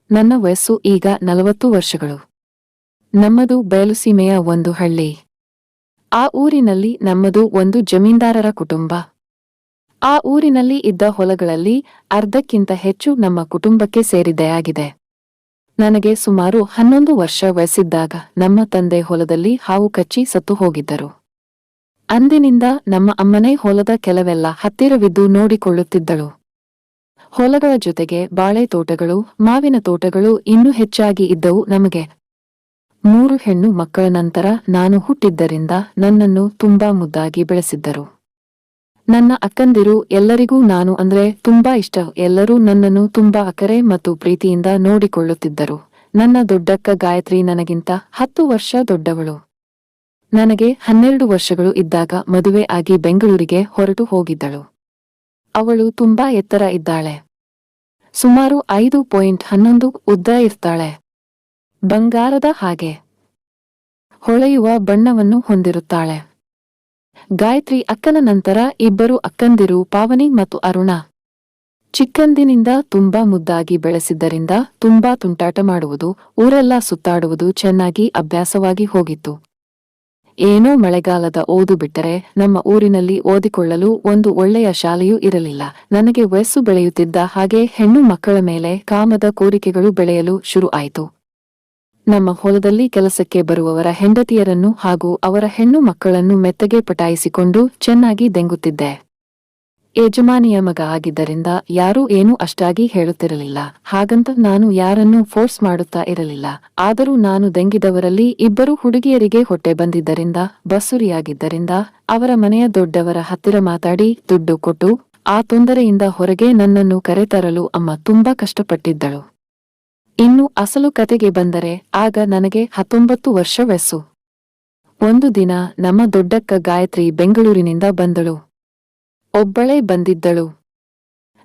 ನನ್ನ ವಯಸ್ಸು ಈಗ 40 ವರ್ಷಗಳು. ನಮ್ಮದು ಬಯಲುಸೀಮೆಯ ಒಂದು ಹಳ್ಳಿ. ಆ ಊರಿನಲ್ಲಿ ನಮ್ಮದು ಒಂದು ಜಮೀನ್ದಾರರ ಕುಟುಂಬ. ಆ ಊರಿನಲ್ಲಿ ಇದ್ದ ಹೊಲಗಳಲ್ಲಿ ಅರ್ಧಕ್ಕಿಂತ ಹೆಚ್ಚು ನಮ್ಮ ಕುಟುಂಬಕ್ಕೆ ಸೇರಿದೆಯಾಗಿದೆ. ನನಗೆ ಸುಮಾರು 11 ವರ್ಷ ವಯಸ್ಸಿದ್ದಾಗ ನಮ್ಮ ತಂದೆ ಹೊಲದಲ್ಲಿ ಹಾವು ಕಚ್ಚಿ ಸತ್ತು ಹೋಗಿದ್ದರು. ಅಂದಿನಿಂದ ನಮ್ಮ ಅಮ್ಮನೇ ಹೊಲದ ಕೆಲವೆಲ್ಲ ಹತ್ತಿರವಿದ್ದು ನೋಡಿಕೊಳ್ಳುತ್ತಿದ್ದಳು. ಹೊಲಗಳ ಜೊತೆಗೆ ಬಾಳೆ ತೋಟಗಳು, ಮಾವಿನ ತೋಟಗಳು ಇನ್ನೂ ಹೆಚ್ಚಾಗಿ ಇದ್ದವು ನಮಗೆ. 3 ಹೆಣ್ಣು ಮಕ್ಕಳ ನಂತರ ನಾನು ಹುಟ್ಟಿದ್ದರಿಂದ ನನ್ನನ್ನು ತುಂಬಾ ಮುದ್ದಾಗಿ ಬೆಳೆಸಿದ್ದರು. ನನ್ನ ಅಕ್ಕಂದಿರು ಎಲ್ಲರಿಗೂ ನಾನು ಅಂದ್ರೆ ತುಂಬಾ ಇಷ್ಟ. ಎಲ್ಲರೂ ನನ್ನನ್ನು ತುಂಬಾ ಅಕ್ಕರೆ ಮತ್ತು ಪ್ರೀತಿಯಿಂದ ನೋಡಿಕೊಳ್ಳುತ್ತಿದ್ದರು. ನನ್ನ ದೊಡ್ಡಕ್ಕ ಗಾಯತ್ರಿ ನನಗಿಂತ 10 ವರ್ಷ ದೊಡ್ಡವಳು. ನನಗೆ 12 ವರ್ಷಗಳು ಇದ್ದಾಗ ಮದುವೆ ಆಗಿ ಬೆಂಗಳೂರಿಗೆ ಹೊರಟು ಹೋಗಿದ್ದಳು. ಅವಳು ತುಂಬಾ ಎತ್ತರ ಇದ್ದಾಳೆ. ಸುಮಾರು 5.11 ಉದ್ದ ಇರ್ತಾಳೆ. ಬಂಗಾರದ ಹಾಗೆ ಹೊಳೆಯುವ ಬಣ್ಣವನ್ನು ಹೊಂದಿರುತ್ತಾಳೆ. ಗಾಯತ್ರಿ ಅಕ್ಕನ ನಂತರ ಇಬ್ಬರು ಅಕ್ಕಂದಿರು ಪಾವನಿ ಮತ್ತು ಅರುಣ. ಚಿಕ್ಕಂದಿನಿಂದ ತುಂಬಾ ಮುದ್ದಾಗಿ ಬೆಳೆಸಿದ್ದರಿಂದ ತುಂಬಾ ತುಂಟಾಟ ಮಾಡುವುದು, ಊರೆಲ್ಲ ಸುತ್ತಾಡುವುದು ಚೆನ್ನಾಗಿ ಅಭ್ಯಾಸವಾಗಿ ಹೋಗಿತ್ತು. ಏನೋ ಮಳೆಗಾಲದ ಓದು ಬಿಟ್ಟರೆ ನಮ್ಮ ಊರಿನಲ್ಲಿ ಓದಿಕೊಳ್ಳಲು ಒಂದು ಒಳ್ಳೆಯ ಶಾಲೆಯೂ ಇರಲಿಲ್ಲ. ನನಗೆ ವಯಸ್ಸು ಬೆಳೆಯುತ್ತಿದ್ದ ಹಾಗೆ ಹೆಣ್ಣು ಮಕ್ಕಳ ಮೇಲೆ ಕಾಮದ ಕೋರಿಕೆಗಳು ಬೆಳೆಯಲು ಶುರು ಆಯಿತು. ನಮ್ಮ ಹೊಲದಲ್ಲಿ ಕೆಲಸಕ್ಕೆ ಬರುವವರ ಹೆಂಡತಿಯರನ್ನು ಹಾಗೂ ಅವರ ಹೆಣ್ಣು ಮಕ್ಕಳನ್ನು ಮೆತ್ತಗೆ ಪಟಾಯಿಸಿಕೊಂಡು ಚೆನ್ನಾಗಿ ದೆಂಗುತ್ತಿದ್ದೆ. ಯಜಮಾನಿಯ ಮಗ ಆಗಿದ್ದರಿಂದ ಯಾರೂ ಏನೂ ಅಷ್ಟಾಗಿ ಹೇಳುತ್ತಿರಲಿಲ್ಲ. ಹಾಗಂತ ನಾನು ಯಾರನ್ನೂ ಫೋರ್ಸ್ ಮಾಡುತ್ತಾ ಇರಲಿಲ್ಲ. ಆದರೂ ನಾನು ದೆಂಗಿದವರಲ್ಲಿ ಇಬ್ಬರು ಹುಡುಗಿಯರಿಗೆ ಹೊಟ್ಟೆ ಬಂದಿದ್ದರಿಂದ, ಬಸುರಿಯಾಗಿದ್ದರಿಂದ ಅವರ ಮನೆಯ ದೊಡ್ಡವರ ಹತ್ತಿರ ಮಾತಾಡಿ ದುಡ್ಡು ಕೊಟ್ಟು ಆ ತೊಂದರೆಯಿಂದ ಹೊರಗೆ ನನ್ನನ್ನು ಕರೆತರಲು ಅಮ್ಮ ತುಂಬಾ ಕಷ್ಟಪಟ್ಟಿದ್ದಳು. ಇನ್ನು ಅಸಲು ಕತೆಗೆ ಬಂದರೆ ಆಗ ನನಗೆ 19 ವರ್ಷ ವಯಸ್ಸು. ಒಂದು ದಿನ ನಮ್ಮ ದೊಡ್ಡಕ್ಕ ಗಾಯತ್ರಿ ಬೆಂಗಳೂರಿನಿಂದ ಬಂದಳು. ಒಬ್ಬಳೇ ಬಂದಿದ್ದಳು.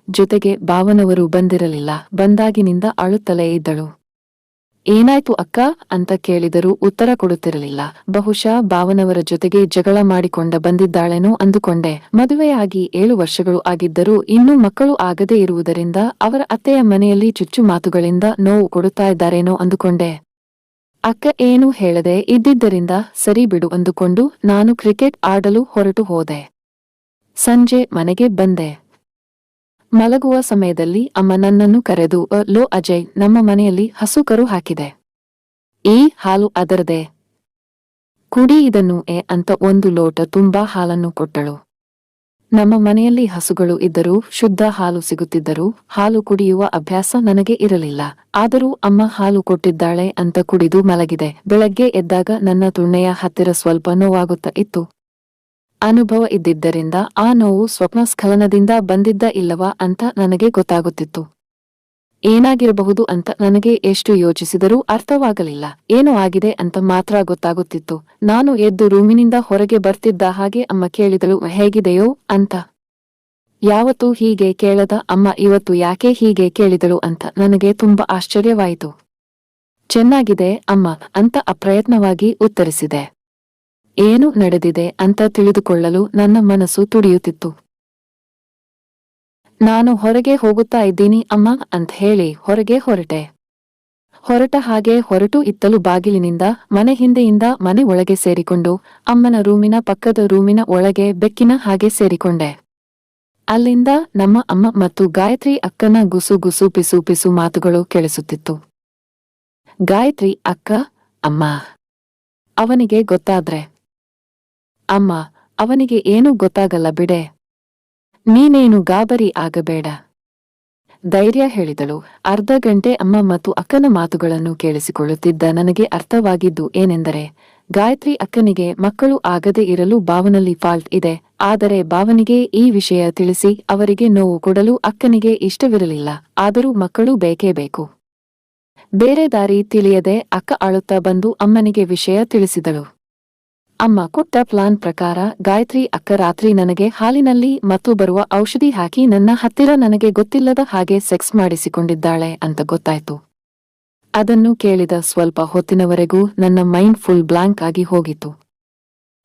ಜೊತೆಗೆ ಭಾವನವರು ಬಂದಿರಲಿಲ್ಲ. ಬಂದಾಗಿನಿಂದ ಅಳುತ್ತಲೇ ಇದ್ದಳು. ಏನಾಯ್ತು ಅಕ್ಕ ಅಂತ ಕೇಳಿದರೂ ಉತ್ತರ ಕೊಡುತ್ತಿರಲಿಲ್ಲ. ಬಹುಶಃ ಭಾವನವರ ಜೊತೆಗೆ ಜಗಳ ಮಾಡಿಕೊಂಡ ಬಂದಿದ್ದಾಳೇನೋ ಅಂದುಕೊಂಡೆ. ಮದುವೆಯಾಗಿ 7 ವರ್ಷಗಳು ಆಗಿದ್ದರೂ ಇನ್ನೂ ಮಕ್ಕಳು ಆಗದೇ ಇರುವುದರಿಂದ ಅವರ ಅತ್ತೆಯ ಮನೆಯಲ್ಲಿ ಚುಚ್ಚು ಮಾತುಗಳಿಂದ ನೋವು ಕೊಡುತ್ತಾ ಇದ್ದಾರೇನೋ ಅಂದುಕೊಂಡೆ. ಅಕ್ಕ ಏನೂ ಹೇಳದೆ ಇದ್ದಿದ್ದರಿಂದ ಸರಿ ಬಿಡು ಅಂದುಕೊಂಡು ನಾನು ಕ್ರಿಕೆಟ್ ಆಡಲು ಹೊರಟು ಹೋದೆ. ಸಂಜೆ ಮನೆಗೆ ಬಂದೆ. ಮಲಗುವ ಸಮಯದಲ್ಲಿ ಅಮ್ಮ ನನ್ನನ್ನು ಕರೆದು ಲೋ ಅಜಯ್, ನಮ್ಮ ಮನೆಯಲ್ಲಿ ಹಸು ಕರು ಹಾಕಿದೆ. ಈ ಹಾಲು ಅದರದೆ. ಕುಡಿ ಇದನ್ನು ಅಂತ 1 ಲೋಟ ತುಂಬಾ ಹಾಲನ್ನು ಕೊಟ್ಟಳು. ನಮ್ಮ ಮನೆಯಲ್ಲಿ ಹಸುಗಳು ಇದ್ದರೂ ಶುದ್ಧ ಹಾಲು ಸಿಗುತ್ತಿದ್ದರೂ ಹಾಲು ಕುಡಿಯುವ ಅಭ್ಯಾಸ ನನಗೆ ಇರಲಿಲ್ಲ. ಆದರೂ ಅಮ್ಮ ಹಾಲು ಕೊಟ್ಟಿದ್ದಾಳೆ ಅಂತ ಕುಡಿದು ಮಲಗಿದೆ. ಬೆಳಗ್ಗೆ ಎದ್ದಾಗ ನನ್ನ ತುಣ್ಣೆಯ ಹತ್ತಿರ ಸ್ವಲ್ಪ ನೋವಾಗುತ್ತಾ ಇತ್ತು. ಅನುಭವ ಇದ್ದಿದ್ದರಿಂದ ಆ ನೋವು ಸ್ವಪ್ನಸ್ಖಲನದಿಂದ ಬಂದಿದ್ದ ಇಲ್ಲವಾ ಅಂತ ನನಗೆ ಗೊತ್ತಾಗುತ್ತಿತ್ತು. ಏನಾಗಿರಬಹುದು ಅಂತ ನನಗೆ ಎಷ್ಟು ಯೋಚಿಸಿದರೂ ಅರ್ಥವಾಗಲಿಲ್ಲ. ಏನೋ ಆಗಿದೆ ಅಂತ ಮಾತ್ರ ಗೊತ್ತಾಗುತ್ತಿತ್ತು. ನಾನು ಎದ್ದು ರೂಮಿನಿಂದ ಹೊರಗೆ ಬರ್ತಿದ್ದ ಹಾಗೆ ಅಮ್ಮ ಕೇಳಿದಳು, ಹೇಗಿದೆಯೋ ಅಂತ. ಯಾವತ್ತೂ ಹೀಗೆ ಕೇಳದ ಅಮ್ಮ ಇವತ್ತು ಯಾಕೆ ಹೀಗೆ ಕೇಳಿದಳು ಅಂತ ನನಗೆ ತುಂಬಾ ಆಶ್ಚರ್ಯವಾಯಿತು. ಚೆನ್ನಾಗಿದೆ ಅಮ್ಮ ಅಂತ ಅಪ್ರಯತ್ನವಾಗಿ ಉತ್ತರಿಸಿದೆ. ಏನು ನಡೆದಿದೆ ಅಂತ ತಿಳಿದುಕೊಳ್ಳಲು ನನ್ನ ಮನಸ್ಸು ತುಡಿಯುತ್ತಿತ್ತು. ನಾನು ಹೊರಗೆ ಹೋಗುತ್ತಾ ಇದ್ದೀನಿ ಅಮ್ಮ ಅಂತ ಹೇಳಿ ಹೊರಗೆ ಹೊರಟೆ. ಹೊರಟ ಹಾಗೆ ಹೊರಟು ಇತ್ತಲು ಬಾಗಿಲಿನಿಂದ ಮನೆ ಹಿಂದೆಯಿಂದ ಮನೆ ಒಳಗೆ ಸೇರಿಕೊಂಡು ಅಮ್ಮನ ರೂಮಿನ ಪಕ್ಕದ ರೂಮಿನ ಒಳಗೆ ಬೆಕ್ಕಿನ ಹಾಗೆ ಸೇರಿಕೊಂಡೆ. ಅಲ್ಲಿಂದ ನಮ್ಮ ಅಮ್ಮ ಮತ್ತು ಗಾಯತ್ರಿ ಅಕ್ಕನ ಗುಸು ಗುಸು ಪಿಸು ಪಿಸು ಮಾತುಗಳು ಕೇಳಿಸುತ್ತಿತ್ತು. ಗಾಯತ್ರಿ ಅಕ್ಕ, ಅಮ್ಮ ಅವನಿಗೆ ಗೊತ್ತಾದ್ರೆ. ಅಮ್ಮ, ಅವನಿಗೆ ಏನೂ ಗೊತ್ತಾಗಲ್ಲ ಬಿಡೆ. ನೀನೇನು ಗಾಬರಿ ಆಗಬೇಡ. ಧೈರ್ಯ ಹೇಳಿದಳು. ಅರ್ಧ ಗಂಟೆ ಅಮ್ಮ ಮತ್ತು ಅಕ್ಕನ ಮಾತುಗಳನ್ನು ಕೇಳಿಸಿಕೊಳ್ಳುತ್ತಿದ್ದ ನನಗೆ ಅರ್ಥವಾಗಿದ್ದು ಏನೆಂದರೆ, ಗಾಯತ್ರಿ ಅಕ್ಕನಿಗೆ ಮಕ್ಕಳು ಆಗದೆ ಇರಲು ಭಾವನಲ್ಲಿ ಫಾಲ್ಟ್ ಇದೆ. ಆದರೆ ಭಾವನಿಗೆ ಈ ವಿಷಯ ತಿಳಿಸಿ ಅವರಿಗೆ ನೋವು ಕೊಡಲು ಅಕ್ಕನಿಗೆ ಇಷ್ಟವಿರಲಿಲ್ಲ. ಆದರೂ ಮಕ್ಕಳು ಬೇಕೇ ಬೇಕು. ಬೇರೆ ದಾರಿ ತಿಳಿಯದೆ ಅಕ್ಕ ಅಳುತ್ತಾ ಬಂದು ಅಮ್ಮನಿಗೆ ವಿಷಯ ತಿಳಿಸಿದಳು. ಅಮ್ಮ ಕೊಟ್ಟ ಪ್ಲಾನ್ ಪ್ರಕಾರ ಗಾಯತ್ರಿ ಅಕ್ಕ ರಾತ್ರಿ ನನಗೆ ಹಾಲಿನಲ್ಲಿ ಮತ್ತು ಬರುವ ಔಷಧಿ ಹಾಕಿ ನನ್ನ ಹತ್ತಿರ ನನಗೆ ಗೊತ್ತಿಲ್ಲದ ಹಾಗೆ ಸೆಕ್ಸ್ ಮಾಡಿಸಿಕೊಂಡಿದ್ದಾಳೆ ಅಂತ ಗೊತ್ತಾಯ್ತು. ಅದನ್ನು ಕೇಳಿದ ಸ್ವಲ್ಪ ಹೊತ್ತಿನವರೆಗೂ ನನ್ನ ಮೈಂಡ್ ಫುಲ್ ಬ್ಲಾಂಕ್ ಆಗಿ ಹೋಗಿತ್ತು.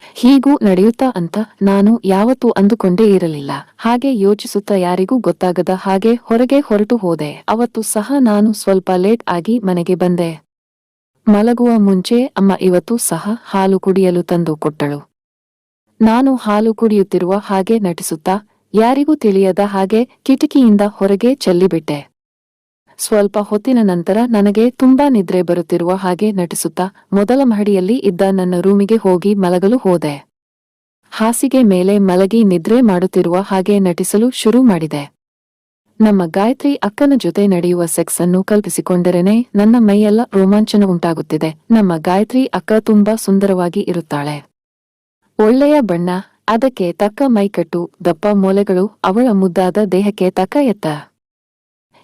ಹೀಗೂ ನಡೆಯುತ್ತಾ ಅಂತ ನಾನು ಯಾವತ್ತೂ ಅಂದುಕೊಂಡೇ ಇರಲಿಲ್ಲ. ಹಾಗೆ ಯೋಚಿಸುತ್ತಾ ಯಾರಿಗೂ ಗೊತ್ತಾಗದ ಹಾಗೆ ಹೊರಗೆ ಹೊರಟು ಹೋದೆ. ಅವತ್ತು ಸಹ ನಾನು ಸ್ವಲ್ಪ ಲೇಟ್ ಆಗಿ ಮನೆಗೆ ಬಂದೆ. ಮಲಗುವ ಮುಂಚೆ ಅಮ್ಮ ಇವತ್ತು ಸಹ ಹಾಲು ಕುಡಿಯಲು ತಂದು ಕೊಟ್ಟಳು. ನಾನು ಹಾಲು ಕುಡಿಯುತ್ತಿರುವ ಹಾಗೆ ನಟಿಸುತ್ತಾ ಯಾರಿಗೂ ತಿಳಿಯದ ಹಾಗೆ ಕಿಟಕಿಯಿಂದ ಹೊರಗೆ ಚೆಲ್ಲಿಬಿಟ್ಟೆ. ಸ್ವಲ್ಪ ಹೊತ್ತಿನ ನಂತರ ನನಗೆ ತುಂಬಾ ನಿದ್ರೆ ಬರುತ್ತಿರುವ ಹಾಗೆ ನಟಿಸುತ್ತಾ ಮೊದಲ ಮಹಡಿಯಲ್ಲಿ ಇದ್ದ ನನ್ನ ರೂಮಿಗೆ ಹೋಗಿ ಮಲಗಲು ಹೋದೆ. ಹಾಸಿಗೆ ಮೇಲೆ ಮಲಗಿ ನಿದ್ರೆ ಮಾಡುತ್ತಿರುವ ಹಾಗೆ ನಟಿಸಲು ಶುರು ಮಾಡಿದೆ. ನಮ್ಮ ಗಾಯತ್ರಿ ಅಕ್ಕನ ಜೊತೆ ನಡೆಯುವ ಸೆಕ್ಸ್ ಅನ್ನು ಕಲ್ಪಿಸಿಕೊಂಡರೇನೆ ನನ್ನ ಮೈಯೆಲ್ಲ ರೋಮಾಂಚನ ಉಂಟಾಗುತ್ತಿದೆ. ನಮ್ಮ ಗಾಯತ್ರಿ ಅಕ್ಕ ತುಂಬಾ ಸುಂದರವಾಗಿ ಇರುತ್ತಾಳೆ. ಒಳ್ಳೆಯ ಬಣ್ಣ, ಅದಕ್ಕೆ ತಕ್ಕ ಮೈಕಟ್ಟು, ದಪ್ಪ ಮೂಲೆಗಳು, ಅವಳ ಮುದ್ದಾದ ದೇಹಕ್ಕೆ ತಕ್ಕ ಎತ್ತ.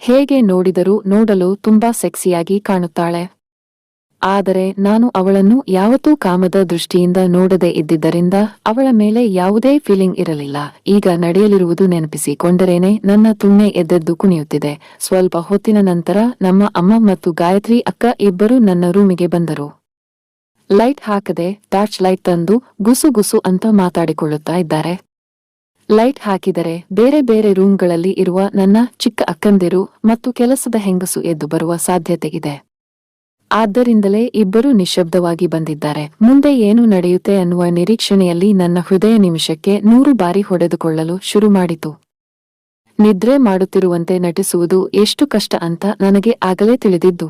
ಹೇಗೆ ನೋಡಿದರೂ ನೋಡಲು ತುಂಬಾ ಸೆಕ್ಸಿಯಾಗಿ ಕಾಣುತ್ತಾಳೆ. ಆದರೆ ನಾನು ಅವಳನ್ನು ಯಾವತ್ತೂ ಕಾಮದ ದೃಷ್ಟಿಯಿಂದ ನೋಡದೆ ಇದ್ದಿದ್ದರಿಂದ ಅವಳ ಮೇಲೆ ಯಾವುದೇ ಫೀಲಿಂಗ್ ಇರಲಿಲ್ಲ. ಈಗ ನಡೆಯಲಿರುವುದು ನೆನಪಿಸಿಕೊಂಡರೇನೆ ನನ್ನ ತುಣ್ಣೆ ಎದ್ದೆದ್ದು ಕುಣಿಯುತ್ತಿದೆ. ಸ್ವಲ್ಪ ಹೊತ್ತಿನ ನಂತರ ನಮ್ಮ ಅಮ್ಮ ಮತ್ತು ಗಾಯತ್ರಿ ಅಕ್ಕ ಇಬ್ಬರು ನನ್ನ ರೂಮಿಗೆ ಬಂದರು. ಲೈಟ್ ಹಾಕದೆ ಟಾರ್ಚ್ ಲೈಟ್ ತಂದು ಗುಸು ಗುಸು ಅಂತ ಮಾತಾಡಿಕೊಳ್ಳುತ್ತಾ ಇದ್ದಾರೆ. ಲೈಟ್ ಹಾಕಿದರೆ ಬೇರೆ ಬೇರೆ ರೂಮ್ಗಳಲ್ಲಿ ಇರುವ ನನ್ನ ಚಿಕ್ಕ ಅಕ್ಕಂದಿರು ಮತ್ತು ಕೆಲಸದ ಹೆಂಗಸು ಎದ್ದು ಬರುವ ಸಾಧ್ಯತೆ ಇದೆ. ಆದ್ದರಿಂದಲೇ ಇಬ್ಬರು ನಿಶ್ಶಬ್ದವಾಗಿ ಬಂದಿದ್ದಾರೆ. ಮುಂದೆ ಏನು ನಡೆಯುತ್ತೆ ಅನ್ನುವ ನಿರೀಕ್ಷಣೆಯಲ್ಲಿ ನನ್ನ ಹೃದಯ ನಿಮಿಷಕ್ಕೆ 100 ಬಾರಿ ಹೊಡೆದುಕೊಳ್ಳಲು ಶುರು ಮಾಡಿತು. ನಿದ್ರೆ ಮಾಡುತ್ತಿರುವಂತೆ ನಟಿಸುವುದು ಎಷ್ಟು ಕಷ್ಟ ಅಂತ ನನಗೆ ಆಗಲೇ ತಿಳಿದಿದ್ದು.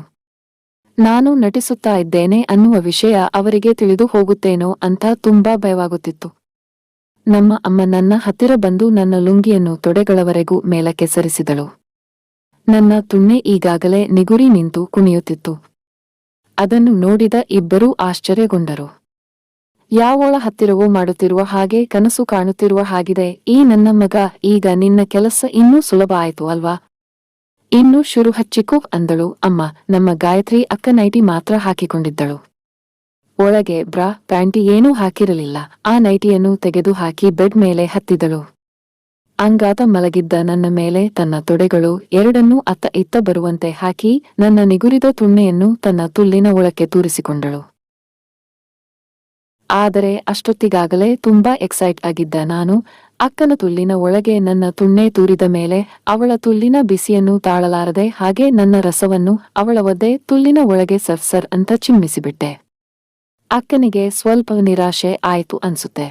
ನಾನು ನಟಿಸುತ್ತಾ ಇದ್ದೇನೆ ಅನ್ನುವ ವಿಷಯ ಅವರಿಗೆ ತಿಳಿದು ಹೋಗುತ್ತೇನೋ ಅಂತ ತುಂಬಾ ಭಯವಾಗುತ್ತಿತ್ತು. ನಮ್ಮ ಅಮ್ಮ ನನ್ನ ಹತ್ತಿರ ಬಂದು ನನ್ನ ಲುಂಗಿಯನ್ನು ತೊಡೆಗಳವರೆಗೂ ಮೇಲಕ್ಕೆ ಸರಿಸಿದಳು. ನನ್ನ ತುಣ್ಣೆ ಈಗಾಗಲೇ ನಿಗುರಿ ನಿಂತು ಕುಣಿಯುತ್ತಿತ್ತು. ಅದನ್ನು ನೋಡಿದ ಇಬ್ಬರೂ ಆಶ್ಚರ್ಯಗೊಂಡರು. ಯಾವಳ ಹತ್ತಿರವೂ ಮಾಡುತ್ತಿರುವ ಹಾಗೆ ಕನಸು ಕಾಣುತ್ತಿರುವ ಹಾಗಿದೆ. ಈ ನನ್ನ ಮಗ, ಈಗ ನಿನ್ನ ಕೆಲಸ ಇನ್ನೂ ಸುಲಭ ಆಯ್ತು ಅಲ್ವಾ? ಇನ್ನೂ ಶುರು ಹಚ್ಚಿಕೋ ಅಂದಳು ಅಮ್ಮ. ನಮ್ಮ ಗಾಯತ್ರಿ ಅಕ್ಕ ನೈಟಿ ಮಾತ್ರ ಹಾಕಿಕೊಂಡಿದ್ದಳು. ಒಳಗೆ ಬ್ರಾ ಪ್ಯಾಂಟಿ ಏನೂ ಹಾಕಿರಲಿಲ್ಲ. ಆ ನೈಟಿಯನ್ನು ತೆಗೆದು ಹಾಕಿ ಬೆಡ್ ಮೇಲೆ ಹತ್ತಿದಳು. ಅಂಗಾತ ಮಲಗಿದ್ದ ನನ್ನ ಮೇಲೆ ತನ್ನ ತೊಡೆಗಳು ಎರಡನ್ನೂ ಅತ್ತ ಇತ್ತ ಬರುವಂತೆ ಹಾಕಿ ನನ್ನ ನಿಗುರಿದ ತುಣ್ಣೆಯನ್ನು ತನ್ನ ತುಲ್ಲಿನ ಒಳಕ್ಕೆ ತೂರಿಸಿಕೊಂಡಳು. ಆದರೆ ಅಷ್ಟೊತ್ತಿಗಾಗಲೇ ತುಂಬಾ ಎಕ್ಸೈಟ್ ಆಗಿದ್ದ ನಾನು ಅಕ್ಕನ ತುಲ್ಲಿನ ಒಳಗೆ ನನ್ನ ತುಣ್ಣೆ ತೂರಿದ ಮೇಲೆ ಅವಳ ತುಲ್ಲಿನ ಬಿಸಿಯನ್ನು ತಾಳಲಾರದೆ ಹಾಗೆ ನನ್ನ ರಸವನ್ನು ಅವಳ ಒದ್ದೆ ತುಲ್ಲಿನ ಒಳಗೆ ಸರ್ಸರ್ ಅಂತ ಚಿಮ್ಮಿಸಿಬಿಟ್ಟೆ. ಅಕ್ಕನಿಗೆ ಸ್ವಲ್ಪ ನಿರಾಶೆ ಆಯ್ತು ಅನ್ಸುತ್ತೆ.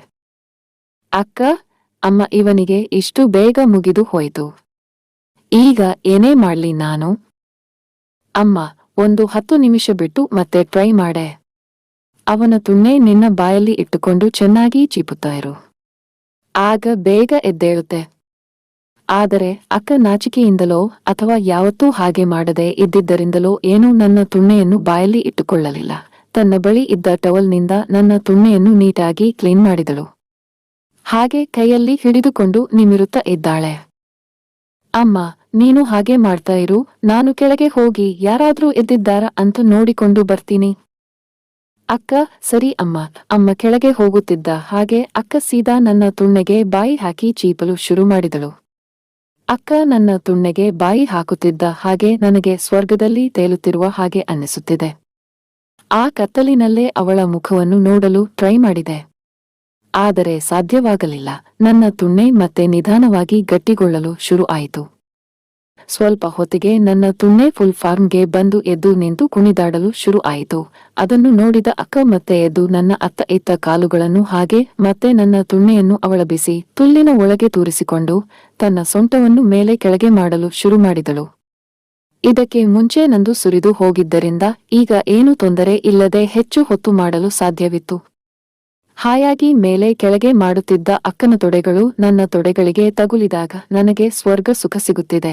ಅಕ್ಕ, ಅಮ್ಮ, ಇವನಿಗೆ ಇಷ್ಟು ಬೇಗ ಮುಗಿದು ಹೋಯಿತು. ಈಗ ಏನೇ ಮಾಡ್ಲಿ ನಾನು? ಅಮ್ಮ, ಒಂದು 10 ನಿಮಿಷ ಬಿಟ್ಟು ಮತ್ತೆ ಟ್ರೈ ಮಾಡೆ. ಅವನ ತುಣ್ಣೆ ನಿನ್ನ ಬಾಯಲ್ಲಿ ಇಟ್ಟುಕೊಂಡು ಚೆನ್ನಾಗಿ ಚೀಪುತ್ತಾ ಇರು. ಆಗ ಬೇಗ ಎದ್ದೇಳುತ್ತೆ. ಆದರೆ ಅಕ್ಕ ನಾಚಿಕೆಯಿಂದಲೋ ಅಥವಾ ಯಾವತ್ತೂ ಹಾಗೆ ಮಾಡದೆ ಇದ್ದಿದ್ದರಿಂದಲೋ ಏನೂ ನನ್ನ ತುಣ್ಣೆಯನ್ನು ಬಾಯಲ್ಲಿ ಇಟ್ಟುಕೊಳ್ಳಲಿಲ್ಲ. ತನ್ನ ಬಳಿ ಇದ್ದ ಟವಲ್ನಿಂದ ನನ್ನ ತುಣ್ಣೆಯನ್ನು ನೀಟಾಗಿ ಕ್ಲೀನ್ ಮಾಡಿದಳು. ಹಾಗೆ ಕೈಯಲ್ಲಿ ಹಿಡಿದುಕೊಂಡು ನಿಮಿರುತ್ತಾ ಇದ್ದಾಳೆ. ಅಮ್ಮ, ನೀನು ಹಾಗೆ ಮಾಡ್ತಾ ಇರು, ನಾನು ಕೆಳಗೆ ಹೋಗಿ ಯಾರಾದ್ರೂ ಎದ್ದಿದ್ದಾರಾ ಅಂತ ನೋಡಿಕೊಂಡು ಬರ್ತೀನಿ. ಅಕ್ಕ, ಸರಿ ಅಮ್ಮ. ಅಮ್ಮ ಕೆಳಗೆ ಹೋಗುತ್ತಿದ್ದ ಹಾಗೆ ಅಕ್ಕ ಸೀದಾ ನನ್ನ ತುಣ್ಣೆಗೆ ಬಾಯಿ ಹಾಕಿ ಚೀಪಲು ಶುರು ಮಾಡಿದಳು. ಅಕ್ಕ ನನ್ನ ತುಣ್ಣೆಗೆ ಬಾಯಿ ಹಾಕುತ್ತಿದ್ದ ಹಾಗೆ ನನಗೆ ಸ್ವರ್ಗದಲ್ಲಿ ತೇಲುತ್ತಿರುವ ಹಾಗೆ ಅನ್ನಿಸುತ್ತಿದೆ. ಆ ಕತ್ತಲಿನಲ್ಲೇ ಅವಳ ಮುಖವನ್ನು ನೋಡಲು ಟ್ರೈ ಮಾಡಿದೆ. ಆದರೆ ಸಾಧ್ಯವಾಗಲಿಲ್ಲ. ನನ್ನ ತುಣ್ಣೆ ಮತ್ತೆ ನಿಧಾನವಾಗಿ ಗಟ್ಟಿಗೊಳ್ಳಲು ಶುರು ಆಯಿತು. ಸ್ವಲ್ಪ ಹೊತ್ತಿಗೆ ನನ್ನ ತುಣ್ಣೆ ಫುಲ್ ಫಾರ್ಮ್ಗೆ ಬಂದು ಎದ್ದು ನಿಂತು ಕುಣಿದಾಡಲು ಶುರು ಆಯಿತು. ಅದನ್ನು ನೋಡಿದ ಅಕ್ಕ ಮತ್ತೆ ಎದ್ದು ನನ್ನ ಅತ್ತ ಇತ್ತ ಕಾಲುಗಳನ್ನು ಹಾಗೆ ಮತ್ತೆ ನನ್ನ ತುಣ್ಣೆಯನ್ನು ಅವಳ ಬಿಸಿ ತುಲ್ಲಿನ ಒಳಗೆ ತೂರಿಸಿಕೊಂಡು ತನ್ನ ಸೊಂಟವನ್ನು ಮೇಲೆ ಕೆಳಗೆ ಮಾಡಲು ಶುರು ಮಾಡಿದಳು. ಇದಕ್ಕೆ ಮುಂಚೆ ನಂದು ಸುರಿದು ಹೋಗಿದ್ದರಿಂದ ಈಗ ಏನೂ ತೊಂದರೆ ಇಲ್ಲದೆ ಹೆಚ್ಚು ಹೊತ್ತು ಮಾಡಲು ಸಾಧ್ಯವಿತ್ತು. ಹಾಯಾಗಿ ಮೇಲೆ ಕೆಳಗೆ ಮಾಡುತ್ತಿದ್ದ ಅಕ್ಕನ ತೊಡೆಗಳು ನನ್ನ ತೊಡೆಗಳಿಗೆ ತಗುಲಿದಾಗ ನನಗೆ ಸ್ವರ್ಗ ಸುಖ ಸಿಗುತ್ತಿದೆ.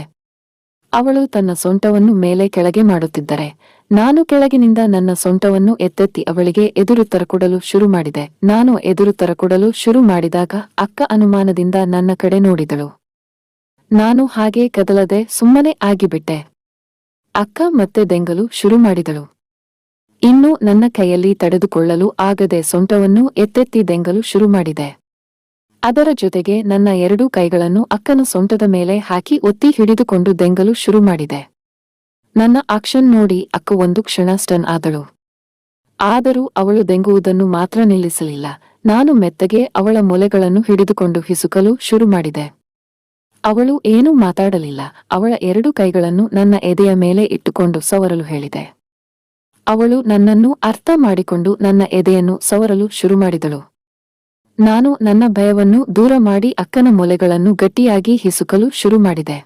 ಅವಳು ತನ್ನ ಸೊಂಟವನ್ನು ಮೇಲೆ ಕೆಳಗೆ ಮಾಡುತ್ತಿದ್ದರೆ ನಾನು ಕೆಳಗಿನಿಂದ ನನ್ನ ಸೊಂಟವನ್ನು ಎತ್ತೆತ್ತಿ ಅವಳಿಗೆ ಎದುರುತ್ತರ ಕೊಡಲು ಶುರು ಮಾಡಿದೆ. ನಾನು ಎದುರುತ್ತರ ಕೊಡಲು ಶುರು ಮಾಡಿದಾಗ ಅಕ್ಕ ಅನುಮಾನದಿಂದ ನನ್ನ ಕಡೆ ನೋಡಿದಳು. ನಾನು ಹಾಗೆ ಕದಲದೆ ಸುಮ್ಮನೆ ಆಗಿಬಿಟ್ಟೆ. ಅಕ್ಕ ಮತ್ತೆ ದೆಂಗಲು ಶುರು ಮಾಡಿದಳು. ಇನ್ನು ನನ್ನ ಕೈಯಲ್ಲಿ ತಡೆದುಕೊಳ್ಳಲು ಆಗದೆ ಸೊಂಟವನ್ನು ಎತ್ತೆತ್ತಿ ದೆಂಗಲು ಶುರು ಮಾಡಿದೆ. ಅದರ ಜೊತೆಗೆ ನನ್ನ 2 ಕೈಗಳನ್ನು ಅಕ್ಕನ ಸೊಂಟದ ಮೇಲೆ ಹಾಕಿ ಒತ್ತಿ ಹಿಡಿದುಕೊಂಡು ದೆಂಗಲು ಶುರು ಮಾಡಿದೆ. ನನ್ನ ಆಕ್ಷನ್ ನೋಡಿ ಅಕ್ಕ ಒಂದು ಕ್ಷಣ ಸ್ಟನ್ ಆದಳು. ಆದರೂ ಅವಳು ದೆಂಗುವುದನ್ನು ಮಾತ್ರ ನಿಲ್ಲಿಸಲಿಲ್ಲ. ನಾನು ಮೆತ್ತಗೆ ಅವಳ ಮೊಲೆಗಳನ್ನು ಹಿಡಿದುಕೊಂಡು ಹಿಸುಕಲು ಶುರು ಮಾಡಿದೆ. ಅವಳು ಏನೂ ಮಾತಾಡಲಿಲ್ಲ. ಅವಳ 2 ಕೈಗಳನ್ನು ನನ್ನ ಎದೆಯ ಮೇಲೆ ಇಟ್ಟುಕೊಂಡು ಸವರಲು ಹೇಳಿದೆ. ಅವಳು ನನ್ನನ್ನು ಅರ್ಥ ಮಾಡಿಕೊಂಡು ನನ್ನ ಎದೆಯನ್ನು ಸವರಲು ಶುರುಮಾಡಿದಳು. ನಾನು ನನ್ನ ಭಯವನ್ನು ದೂರ ಮಾಡಿ ಅಕ್ಕನ ಮೊಲೆಗಳನ್ನು ಗಟ್ಟಿಯಾಗಿ ಹಿಸುಕಲು ಶುರುಮಾಡಿದೆ.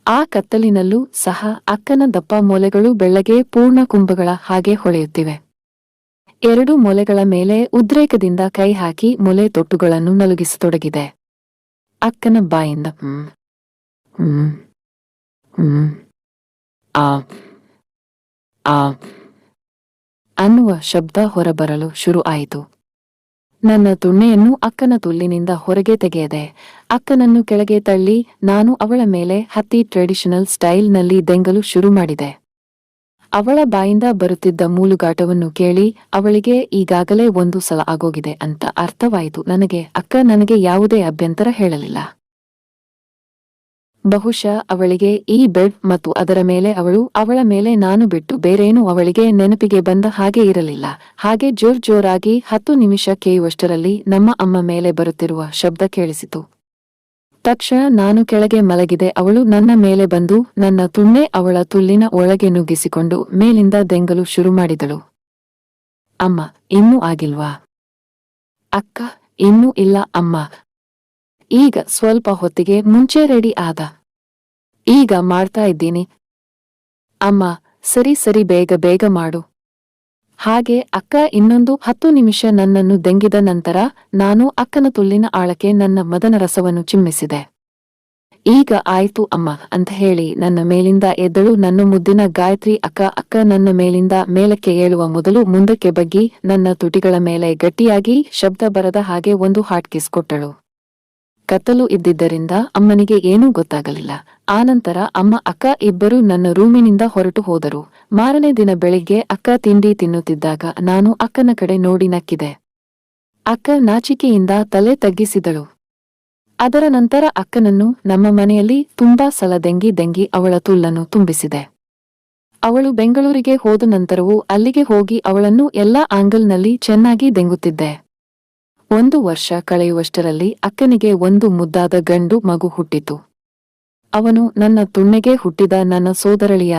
ಆ ಕತ್ತಲಿನಲ್ಲೂ ಸಹ ಅಕ್ಕನ ದಪ್ಪ ಮೊಲೆಗಳು ಬೆಳ್ಳಗೆ ಪೂರ್ಣ ಕುಂಭಗಳ ಹಾಗೆ ಹೊಳೆಯುತ್ತಿವೆ. 2 ಮೊಲೆಗಳ ಮೇಲೆ ಉದ್ರೇಕದಿಂದ ಕೈ ಹಾಕಿ ಮೊಲೆ ತೊಟ್ಟುಗಳನ್ನು ನಲುಗಿಸತೊಡಗಿದೆ. ಅಕ್ಕನ ಬಾಯಿಂದ ಆ ಆ ಅನ್ನುವ ಶಬ್ದ ಹೊರಬರಲು ಶುರು ಆಯಿತು. ನನ್ನ ತುಣ್ಣೆಯನ್ನು ಅಕ್ಕನ ತುಲ್ಲಿನಿಂದ ಹೊರಗೆ ತೆಗೆಯದೆ ಅಕ್ಕನನ್ನು ಕೆಳಗೆ ತಳ್ಳಿ ನಾನು ಅವಳ ಮೇಲೆ ಹತ್ತಿ ಟ್ರೆಡಿಷನಲ್ ಸ್ಟೈಲ್ನಲ್ಲಿ ದೆಂಗಲು ಶುರು ಮಾಡಿದೆ. ಅವಳ ಬಾಯಿಂದ ಬರುತ್ತಿದ್ದ ಮೂಲುಗಾಟವನ್ನು ಕೇಳಿ ಅವಳಿಗೆ ಈಗಾಗಲೇ 1 ಸಲ ಆಗೋಗಿದೆ ಅಂತ ಅರ್ಥವಾಯಿತು. ಅಕ್ಕ ನನಗೆ ಯಾವುದೇ ಅಭ್ಯಂತರ ಹೇಳಲಿಲ್ಲ. ಬಹುಶಃ ಅವಳಿಗೆ ಈ ಬೆಡ್ ಮತ್ತು ಅದರ ಮೇಲೆ ಅವಳ ಮೇಲೆ ನಾನು ಬಿಟ್ಟು ಬೇರೇನೂ ಅವಳಿಗೆ ನೆನಪಿಗೆ ಬಂದ ಹಾಗೆ ಇರಲಿಲ್ಲ. ಹಾಗೆ ಜೋರಾಗಿ 10 ನಿಮಿಷ ಕೇಯುವಷ್ಟರಲ್ಲಿ ನಮ್ಮ ಅಮ್ಮ ಮೇಲೆ ಬರುತ್ತಿರುವ ಶಬ್ದ ಕೇಳಿಸಿತು. ತಕ್ಷಣ ನಾನು ಕೆಳಗೆ ಮಲಗಿದೆ. ಅವಳು ನನ್ನ ಮೇಲೆ ಬಂದು ನನ್ನ ತುಣ್ಣೆ ಅವಳ ತುಲ್ಲಿನ ಒಳಗೆ ನುಗ್ಗಿಸಿಕೊಂಡು ಮೇಲಿಂದ ದೆಂಗಲು ಶುರು ಮಾಡಿದಳು. ಅಮ್ಮ, ಇನ್ನೂ ಆಗಿಲ್ವಾ? ಅಕ್ಕ, ಇನ್ನೂ ಇಲ್ಲ ಅಮ್ಮ. ಈಗ ಸ್ವಲ್ಪ ಹೊತ್ತಿಗೆ ಮುಂಚೆ ರೆಡಿ ಆದ. ಈಗ ಮಾಡ್ತಾ ಇದ್ದೀನಿ. ಅಮ್ಮ, ಸರಿ ಬೇಗ ಮಾಡು. ಹಾಗೆ ಅಕ್ಕ ಇನ್ನೊಂದು 10 ನಿಮಿಷ ನನ್ನನ್ನು ದೆಂಗಿದ ನಂತರ ನಾನು ಅಕ್ಕನ ತುಲ್ಲಿನ ಆಳಕ್ಕೆ ನನ್ನ ಮದನ ರಸವನ್ನು ಚಿಮ್ಮಿಸಿದೆ. ಈಗ ಆಯ್ತು ಅಮ್ಮ ಅಂತ ಹೇಳಿ ನನ್ನ ಮೇಲಿಂದ ಎದ್ದಳು ನನ್ನ ಮುದ್ದಿನ ಗಾಯತ್ರಿ. ಅಕ್ಕ ನನ್ನ ಮೇಲಿಂದ ಮೇಲಕ್ಕೆ ಏಳುವ ಮೊದಲು ಮುಂದಕ್ಕೆ ಬಗ್ಗಿ ನನ್ನ ತುಟಿಗಳ ಮೇಲೆ ಗಟ್ಟಿಯಾಗಿ ಶಬ್ದ ಬರದ ಹಾಗೆ ಒಂದು ಹಾಟ್ ಕಿಸ್ ಕೊಟ್ಟಳು. ಕತ್ತಲು ಇದ್ದಿದ್ದರಿಂದ ಅಮ್ಮನಿಗೆ ಏನೂ ಗೊತ್ತಾಗಲಿಲ್ಲ. ಆನಂತರ ಅಮ್ಮ ಅಕ್ಕ ಇಬ್ಬರೂ ನನ್ನ ರೂಮಿನಿಂದ ಹೊರಟು ಹೋದರು. ಮಾರನೇ ದಿನ ಬೆಳಿಗ್ಗೆ ಅಕ್ಕ ತಿಂಡಿ ತಿನ್ನುತ್ತಿದ್ದಾಗ ನಾನು ಅಕ್ಕನ ಕಡೆ ನೋಡಿ ನಕ್ಕಿದೆ. ಅಕ್ಕ ನಾಚಿಕೆಯಿಂದ ತಲೆ ತಗ್ಗಿಸಿದಳು. ಅದರ ನಂತರ ಅಕ್ಕನನ್ನು ನಮ್ಮ ಮನೆಯಲ್ಲಿ ತುಂಬಾ ಸಲ ದೆಂಗಿ ಅವಳ ತುಲ್ಲನ್ನು ತುಂಬಿಸಿದೆ. ಅವಳು ಬೆಂಗಳೂರಿಗೆ ಹೋದ ನಂತರವೂ ಅಲ್ಲಿಗೆ ಹೋಗಿ ಅವಳನ್ನು ಎಲ್ಲಾ ಆಂಗಲ್ನಲ್ಲಿ ಚೆನ್ನಾಗಿ ದೆಂಗುತ್ತಿದ್ದೆ. 1 ವರ್ಷ ಕಳೆಯುವಷ್ಟರಲ್ಲಿ ಅಕ್ಕನಿಗೆ ಒಂದು ಮುದ್ದಾದ ಗಂಡು ಮಗು ಹುಟ್ಟಿತು. ಅವನು ನನ್ನ ತುಣ್ಣೆಗೆ ಹುಟ್ಟಿದ ನನ್ನ ಸೋದರಳಿಯ.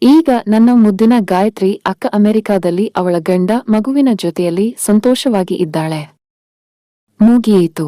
ಈಗ ನನ್ನ ಮುದ್ದಿನ ಗಾಯತ್ರಿ ಅಕ್ಕ ಅಮೆರಿಕಾದಲ್ಲಿ ಅವಳ ಗಂಡ ಮಗುವಿನ ಜೊತೆಯಲ್ಲಿ ಸಂತೋಷವಾಗಿ ಇದ್ದಾಳೆ. ಮುಗಿಯಿತು.